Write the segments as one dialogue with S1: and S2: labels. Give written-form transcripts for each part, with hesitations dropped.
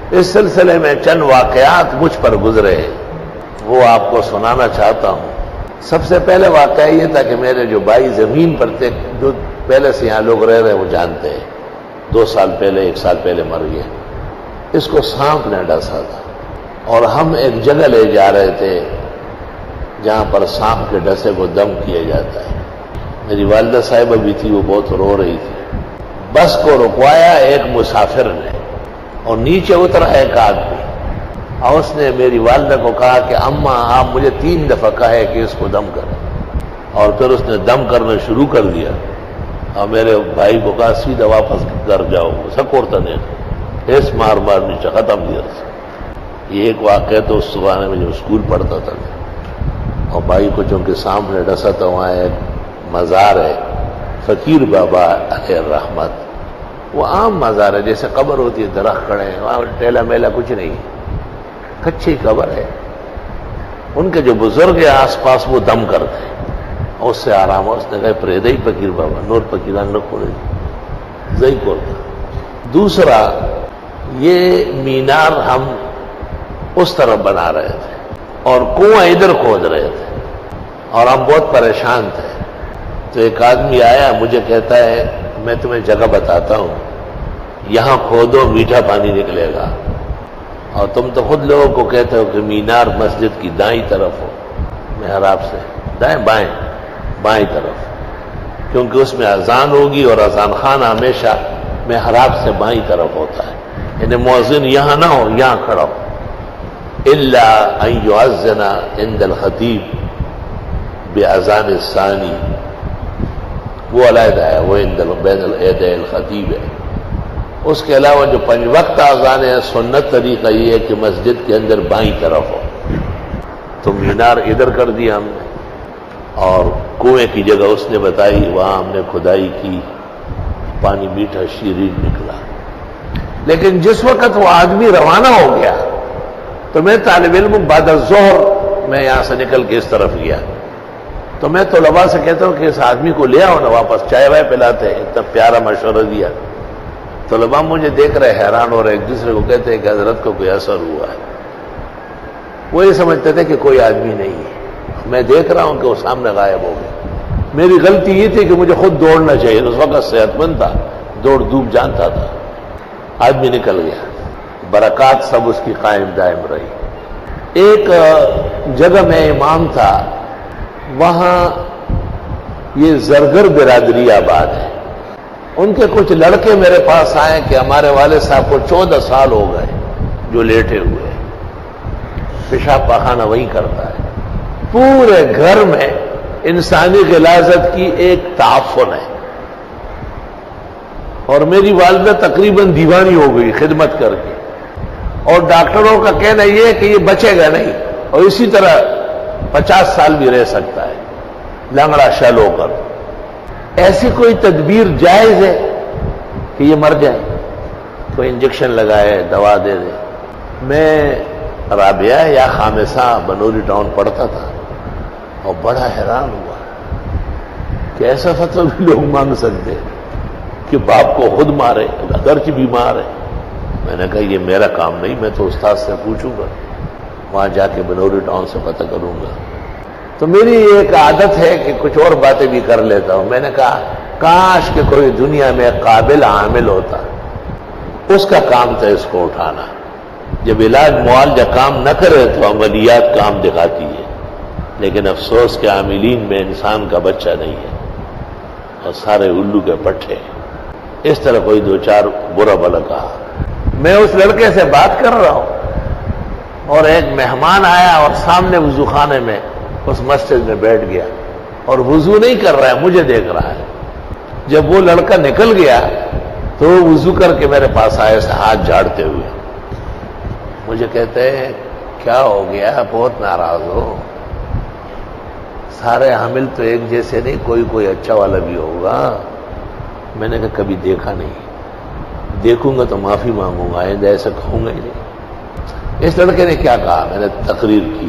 S1: اس سلسلے میں چند واقعات مجھ پر گزرے، وہ آپ کو سنانا چاہتا ہوں۔ سب سے پہلے واقعہ یہ تھا کہ میرے جو بھائی زمین پر تھے، جو پہلے سے یہاں لوگ رہ رہے وہ جانتے ہیں، 2 سال پہلے 1 سال پہلے مر گیا۔ اس کو سانپ نے ڈسا تھا اور ہم ایک جگہ لے جا رہے تھے جہاں پر سانپ کے ڈسے کو دم کیا جاتا ہے۔ میری والدہ صاحبہ بھی تھی، وہ بہت رو رہی تھی۔ بس کو رکوایا ایک مسافر نے اور نیچے اترا ایک آدمی، اور اس نے میری والدہ کو کہا کہ اماں آپ مجھے 3 دفعہ کہے کہ اس کو دم کریں، اور پھر اس نے دم کرنا شروع کر دیا۔ اور میرے بھائی کو کہا سیدھا واپس گھر جاؤ، سکورتا نہیں ایس مار مار نیچے ختم دیا۔ یہ ایک واقعہ تو اس زمانے میں جو اسکول پڑھتا تھا، اور بھائی کو چونکہ سامنے ڈسا تھا، وہاں ایک مزار ہے فقیر بابا علیہ الرحمت، وہ عام مزار ہے جیسے قبر ہوتی ہے، درخت کھڑے ہیں، وہاں ٹیلا میلا کچھ نہیں، کچی قبر ہے۔ ان کے جو بزرگ ہیں آس پاس وہ دم کرتے ہیں، اور اس سے آرام ہے۔ اس نے کہا پریدئی فقیر بابا نور فقیران نہ کھولے زئی کرتا۔ دوسرا، یہ مینار ہم اس طرف بنا رہے تھے اور کنواں ادھر کھود رہے تھے، اور ہم بہت پریشان تھے۔ تو ایک آدمی آیا، مجھے کہتا ہے میں تمہیں جگہ بتاتا ہوں، یہاں کھودو میٹھا پانی نکلے گا۔ اور تم تو خود لوگوں کو کہتے ہو کہ مینار مسجد کی دائیں طرف ہو، محراب سے دائیں بائیں طرف، کیونکہ اس میں اذان ہوگی اور اذان خانہ ہمیشہ محراب سے بائیں طرف ہوتا ہے، یعنی مؤذن یہاں نہ ہو، یہاں کھڑا ہو، الا ان یؤذن عند الخطیب باذان الثانی، وہ علیحدہ ہے، وہ بین الیدی الخطیب ہے۔ اس کے علاوہ جو 5 وقت اذان ہے، سنت طریقہ یہ ہے کہ مسجد کے اندر بائیں طرف ہو۔ تو مینار ادھر کر دیا ہم نے، اور کنویں کی جگہ اس نے بتائی، وہاں ہم نے کھدائی کی، پانی میٹھا شیرین نکلا۔ لیکن جس وقت وہ آدمی روانہ ہو گیا تو میں طالب علم بعد الظہر میں یہاں سے نکل کے اس طرف گیا، تو میں طلباء سے کہتا ہوں کہ اس آدمی کو لے آؤ نا واپس، چائے وائے پلاتے ہیں، اتنا پیارا مشورہ دیا۔ طلباء مجھے دیکھ رہے حیران ہو رہے، ایک دوسرے کو کہتے ہیں کہ حضرت کو کوئی اثر ہوا ہے۔ وہ یہ سمجھتے تھے کہ کوئی آدمی نہیں ہے، میں دیکھ رہا ہوں کہ وہ سامنے غائب ہو گیا۔ میری غلطی یہ تھی کہ مجھے خود دوڑنا چاہیے، اس وقت صحت مند تھا، دوڑ دھوپ جانتا تھا۔ آدمی نکل گیا، برکات سب اس کی قائم دائم رہی۔ ایک جگہ میں امام تھا، وہاں یہ زرگر برادری آباد ہے، ان کے کچھ لڑکے میرے پاس آئے کہ ہمارے والد صاحب کو 14 سال ہو گئے جو لیٹے ہوئے، پیشاب پاخانہ وہی کرتا ہے۔ پورے گھر میں انسانی غلاظت کی ایک تعفن ہے، اور میری والدہ تقریباً دیوانی ہو گئی خدمت کر کے، اور ڈاکٹروں کا کہنا یہ ہے کہ یہ بچے گا نہیں، اور اسی طرح 50 سال بھی رہ سکتا ہے لنگڑا شل ہو کر۔ ایسی کوئی تدبیر جائز ہے کہ یہ مر جائے؟ کوئی انجیکشن لگائے، دوا دے دے۔ میں رابعہ یا خامسہ بنوری ٹاؤن پڑھتا تھا، اور بڑا حیران ہوا کہ ایسا فتویٰ بھی لوگ مانگ سکتے کہ باپ کو خود مارے اگرچہ بیمار ہے۔ میں نے کہا یہ میرا کام نہیں، میں تو استاد سے پوچھوں گا، وہاں جا کے بنوری ٹاؤن سے پتہ کروں گا۔ تو میری ایک عادت ہے کہ کچھ اور باتیں بھی کر لیتا ہوں۔ میں نے کہا کاش کہ کوئی دنیا میں قابل عامل ہوتا، اس کا کام تھا اس کو اٹھانا۔ جب علاج معالجہ کام نہ کرے تو عملیات کام دکھاتی ہے، لیکن افسوس کہ عاملین میں انسان کا بچہ نہیں ہے، اور سارے الو کے پٹھے۔ اس طرح کوئی 2-4 برا بلا کہا۔ میں اس لڑکے سے بات کر رہا ہوں، اور ایک مہمان آیا اور سامنے وضو خانے میں اس مسجد میں بیٹھ گیا، اور وضو نہیں کر رہا ہے، مجھے دیکھ رہا ہے۔ جب وہ لڑکا نکل گیا تو وہ وضو کر کے میرے پاس آئے سے ہاتھ جھاڑتے ہوئے، مجھے کہتے ہیں کیا ہو گیا، بہت ناراض ہو؟ سارے حامل تو ایک جیسے نہیں، کوئی اچھا والا بھی ہوگا۔ میں نے کہا کبھی دیکھا نہیں، دیکھوں گا تو معافی مانگوں گا، آئندہ ایسا کہوں گا ہی نہیں۔ اس لڑکے نے کیا کہا؟ میں نے تقریر کی،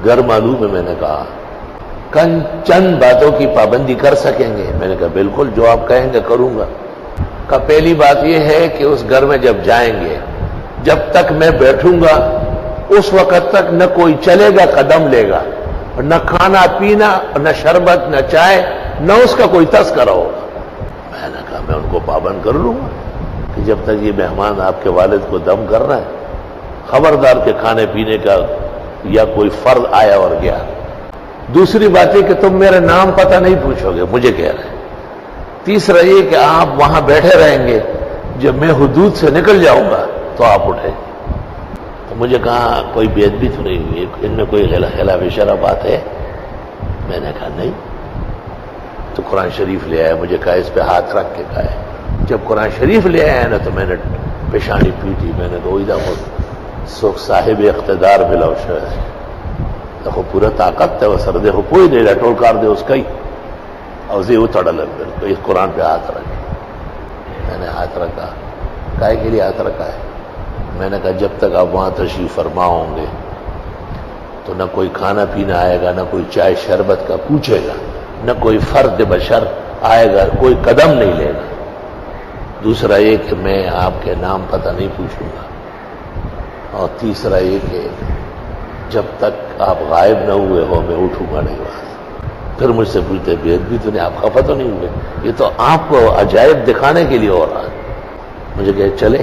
S1: گھر معلوم ہے، میں نے کہا چند باتوں کی پابندی کر سکیں گے؟ میں نے کہا بالکل، جو آپ کہیں گے کروں گا۔ کہا پہلی بات یہ ہے کہ اس گھر میں جب جائیں گے جب تک میں بیٹھوں گا اس وقت تک نہ کوئی چلے گا قدم لے گا، اور نہ کھانا پینا، نہ شربت، نہ چائے، نہ اس کا کوئی تذکرہ ہوگا۔ میں نے کہا میں ان کو پابند کر لوں گا کہ جب تک یہ مہمان آپ کے والد کو دم کر رہا ہے، خبردار کے کھانے پینے کا یا کوئی فرض آیا اور گیا۔ دوسری بات یہ کہ تم میرا نام پتہ نہیں پوچھو گے، مجھے کہہ رہے ہیں۔ تیسرا یہ کہ آپ وہاں بیٹھے رہیں گے، جب میں حدود سے نکل جاؤں گا تو آپ اٹھیں۔ تو مجھے کہا کوئی بے ادبی تو نہیں ہوئی، ان میں کوئی خلاف شرع بات ہے؟ میں نے کہا نہیں۔ تو قرآن شریف لے آیا، مجھے کہا اس پہ ہاتھ رکھ کے کہا ہے۔ جب قرآن شریف لے آیا نا تو میں نے پیشانی پیٹی، میں نے کہا سکھ صاحب اقتدار بلا دیکھو پورا طاقت ہے وہ سر دیکھو کوئی نہیں رہا ٹول کار دے اس کا ہی اور زی اتڑ لگ بالکل اس قرآن پہ ہاتھ رکھے۔ میں نے ہاتھ رکھا، کائے کے لیے ہاتھ رکھا ہے؟ میں نے کہا جب تک آپ وہاں تشریف فرما ہوں گے تو نہ کوئی کھانا پینا آئے گا، نہ کوئی چائے شربت کا پوچھے گا، نہ کوئی فرد بشر آئے گا، کوئی قدم نہیں لے گا۔ دوسرا یہ کہ میں آپ کے نام پتہ نہیں پوچھوں گا، اور تیسرا یہ کہ جب تک آپ غائب نہ ہوئے ہو میں اٹھوں گا نہیں وہاں۔ پھر مجھ سے پوچھتے بے ادبی تو نہیں، آپ خفا تو نہیں ہوئے؟ یہ تو آپ کو عجائب دکھانے کے لیے ہو رہا ہے۔ مجھے کہ چلے،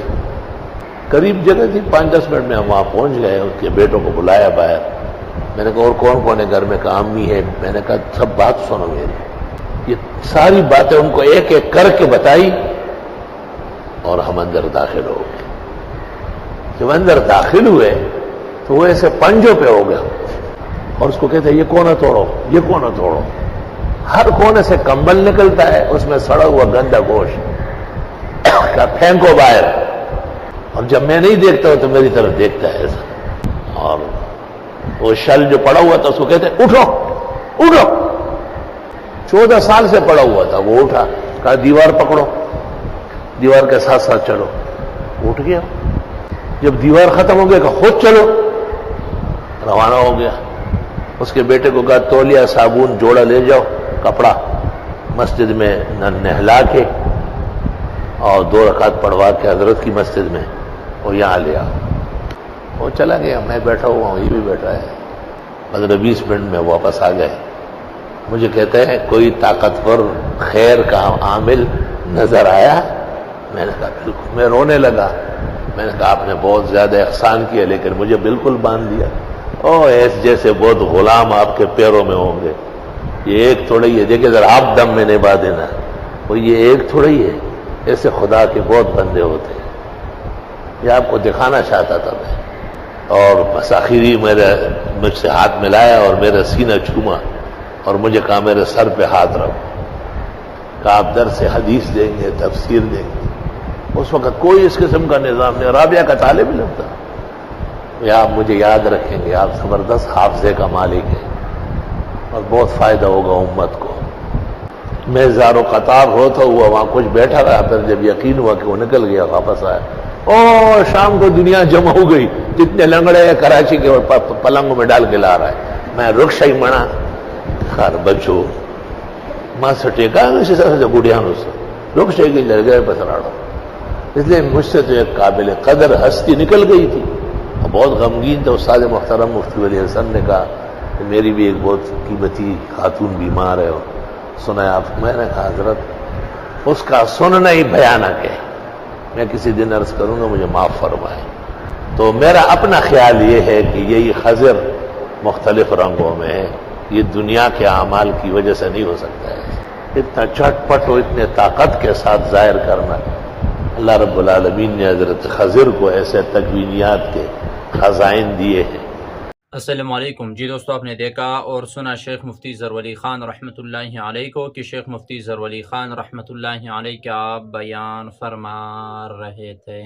S1: قریب جگہ تھی، 5-10 منٹ میں ہم وہاں پہنچ گئے، اس کے بیٹوں کو بلایا باہر۔ میں نے کہا اور کون کون ہے گھر میں؟ کہا امی ہے۔ میں نے کہا سب بات سنو میری، یہ ساری باتیں ان کو ایک ایک کر کے بتائی اور ہم اندر داخل ہو گئے۔ جب اندر داخل ہوئے تو وہ ایسے پنجوں پہ ہو گیا اور اس کو کہتے ہیں یہ کونا توڑو، یہ کونا توڑو۔ ہر کونے سے کمبل نکلتا ہے، اس میں سڑا ہوا گندا گوشت، کہا پھینکو باہر۔ اور جب میں نہیں دیکھتا ہوں تو میری طرف دیکھتا ہے ایسا، اور وہ شل جو پڑا ہوا تھا اس کو کہتے ہیں اٹھو اٹھو۔ 14 سال سے پڑا ہوا تھا، وہ اٹھا، کہا دیوار پکڑو، دیوار کے ساتھ ساتھ چلو۔ اٹھ گیا۔ جب دیوار ختم ہو گیا کہ خود چلو، روانہ ہو گیا۔ اس کے بیٹے کو کہا تولیہ صابن جوڑا لے جاؤ، کپڑا مسجد میں نہلا کے اور 2 رکعت پڑھوا کے حضرت کی مسجد میں وہ یہاں لے آؤ۔ وہ چلا گیا، میں بیٹھا ہوا ہوں، یہ بھی بیٹھا ہے۔ 15-20 منٹ میں واپس آ گئے۔ مجھے کہتے ہیں کوئی طاقتور خیر کا عامل نظر آیا؟ میں نے کہا بالکل۔ میں رونے لگا۔ میں نے کہا آپ نے بہت زیادہ احسان کیا لیکن مجھے بالکل باندھ دیا۔ ایس جیسے بہت غلام آپ کے پیروں میں ہوں گے، یہ ایک تھوڑا ہی ہے، دیکھیں ذرا آپ دم میں نبھا دینا، وہ یہ ایک تھوڑا ہی ہے، ایسے خدا کے بہت بندے ہوتے ہیں۔ یہ آپ کو دکھانا چاہتا تھا میں۔ اور بس آخری مجھ سے ہاتھ ملایا اور میرا سینہ چھوما اور مجھے کہا میرے سر پہ ہاتھ رکھو، کہا آپ درس حدیث دیں گے، تفسیر دیں گے۔ اس وقت کوئی اس قسم کا نظام نہیں، رابعہ کا طالب علم تھا۔ آپ مجھے یاد رکھیں گے، آپ زبردست حافظے کا مالک ہیں اور بہت فائدہ ہوگا امت کو۔ میں زار و قطار ہوتا ہوا وہاں کچھ بیٹھا رہا، پھر جب یقین ہوا کہ وہ نکل گیا واپس آیا، شام کو دنیا جمع ہو گئی، جتنے لنگڑے ہیں کراچی کے پلنگوں میں ڈال کے لا رہا ہے۔ میں رکشا ہی منا خار بچو ماں سے ٹیکا سے بوڑھیانوں سے رکشے کی لڑ گئے پسراڑا۔ اس لیے مجھ سے تو ایک قابل قدر ہستی نکل گئی تھی، بہت غمگین تھا۔ استاد محترم مفتی ولی حسن نے کہا کہ میری بھی ایک بہت قیمتی خاتون بیمار ہے، اور سنا آپ؟ میں نے کہا حضرت اس کا سننا ہی بھیانک ہے، میں کسی دن عرض کروں گا، مجھے معاف فرمائیں۔ تو میرا اپنا خیال یہ ہے کہ یہی خضر مختلف رنگوں میں ہے، یہ دنیا کے اعمال کی وجہ سے نہیں ہو سکتا ہے۔ اتنا چٹ پٹ و اتنے طاقت کے ساتھ ظاہر کرنا، اللہ رب العالمین نے حضرت خضر کو ایسے تکوینیات کے خزائن دیے ہیں۔
S2: السلام علیکم جی دوستو، آپ نے دیکھا اور سنا شیخ مفتی ظہور ولی خان رحمۃ اللہ علیہ کو کہ شیخ مفتی ظہور ولی خان رحمۃ اللہ علیہ کیا بیان فرما رہے تھے۔